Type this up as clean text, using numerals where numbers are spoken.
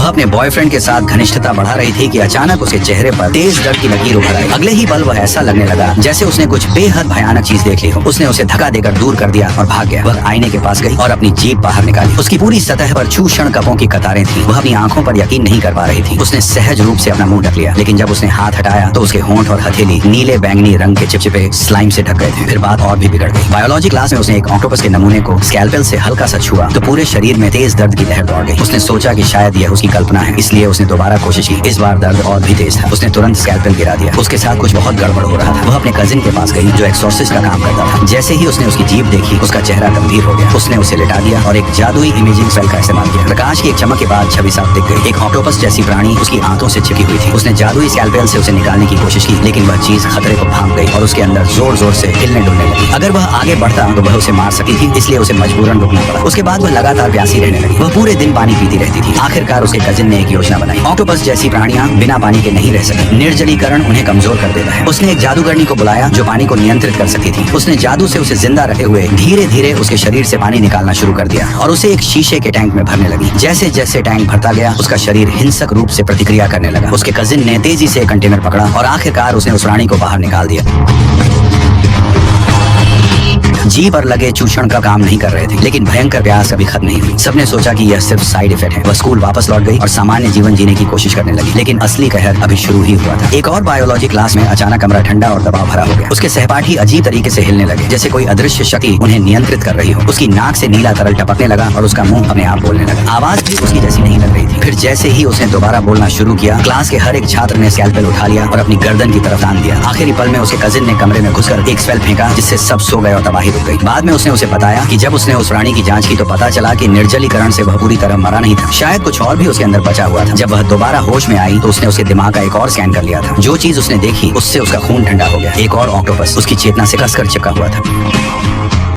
वह अपने बॉयफ्रेंड के साथ घनिष्ठता बढ़ा रही थी कि अचानक उसके चेहरे पर तेज दर्द की लकीर उभर आई। अगले ही पल वह ऐसा लगने लगा जैसे उसने कुछ बेहद भयानक चीज देख ली हो। उसने उसे धक्का देकर दूर कर दिया और भाग गया। वह आईने के पास गई और अपनी जीभ बाहर निकाली। उसकी पूरी सतह पर छूषण कपों की कतारें थी। वह अपनी आंखों पर यकीन नहीं कर पा रही थी। उसने सहज रूप से अपना मुंह ढक लिया, लेकिन जब उसने हाथ हटाया तो उसके होंठ और हथेली नीले बैंगनी रंग के चिपचिपे स्लाइम से ढक गए थे। फिर बात और भी बिगड़ गई। बायोलॉजी क्लास में उसने एक ऑक्टोपस के नमूने को स्कैल्पेल से हल्का सा छुआ तो पूरे शरीर में तेज दर्द की लहर दौड़ गई। उसने सोचा कि शायद यह उसकी कल्पना है, इसलिए उसने दोबारा कोशिश की। इस बार दर्द और भी तेज था। उसने तुरंत स्कैल्पेल गिरा दिया। उसके साथ कुछ बहुत गड़बड़ हो रहा था। वह अपने कजिन के पास गई जो एक्सॉर्सिस्ट का काम करता था। जैसे ही उसने उसकी जीभ देखी, उसका चेहरा गंभीर हो गया। उसने उसे लिटा दिया और एक जादुई इमेजिंग स्पेल का इस्तेमाल किया। प्रकाश की एक चमक के बाद छवि साफ दिख गई। एक ऑक्टोपस जैसी प्राणी उसकी आंतों से चिपकी हुई थी। उसने जादुई स्कैल्पेल से उसे निकालने की कोशिश की, लेकिन वह चीज खतरे को भांप गई और उसके अंदर जोर जोर से हिलने डुलने लगी। अगर वह आगे बढ़ता तो वह उसे मार सकती थी, इसलिए उसे मजबूरन रुकना पड़ा। उसके बाद वह लगातार प्यासी रहने लगी। वह पूरे दिन पानी पीती रहती थी। आखिरकार उसके कजिन ने एक योजना बनाई। ऑक्टोपस जैसी प्राणियां बिना पानी के नहीं रह सकती। निर्जलीकरण उन्हें कमजोर कर देता है। उसने एक जादूगरनी को बुलाया जो पानी को नियंत्रित कर सकती थी। उसने जादू से उसे जिंदा रखे हुए धीरे धीरे उसके शरीर से पानी निकालना शुरू कर दिया और उसे एक शीशे के टैंक में भरने लगी। जैसे जैसे टैंक भरता गया, उसका शरीर हिंसक रूप से प्रतिक्रिया करने लगा। उसके कजिन ने तेजी से कंटेनर पकड़ा और आखिरकार उसने उस प्राणी को बाहर निकाल दिया। जी पर लगे चूषण का काम नहीं कर रहे थे, लेकिन भयंकर प्यास कभी खत्म नहीं हुई। सबने सोचा कि यह सिर्फ साइड इफेक्ट है। वह स्कूल वापस लौट गई और सामान्य जीवन जीने की कोशिश करने लगी, लेकिन असली कहर अभी शुरू ही हुआ था। एक और बायोलॉजी क्लास में अचानक कमरा ठंडा और दबाव भरा हो गया। उसके सहपाठी अजीब तरीके से हिलने लगे, जैसे कोई अदृश्य शक्ति उन्हें नियंत्रित कर रही हो। उसकी नाक से नीला तरल टपकने लगा और उसका मुंह अपने आप बोलने लगा। आवाज भी उसकी जैसी नहीं लग रही थी। फिर जैसे ही उसने दोबारा बोलना शुरू किया, क्लास के हर एक छात्र ने स्कैल्पेल उठा लिया और अपनी गर्दन की तरफ तान दिया। आखिरी पल में उसके कजिन ने कमरे में घुसकर एक स्पेल फेंका, जिससे सब सो गए और तबाही रुक गई। बाद में उसने उसे बताया कि जब उसने उस प्राणी की जांच की तो पता चला कि निर्जलीकरण से वह पूरी तरह मरा नहीं था। शायद कुछ और भी उसके अंदर बचा हुआ था। जब वह दोबारा होश में आई तो उसने उसके दिमाग का एक और स्कैन कर लिया था। जो चीज उसने देखी उससे उसका खून ठंडा हो गया। एक और ऑक्टोपस उसकी चेतना से कसकर चिपका हुआ था।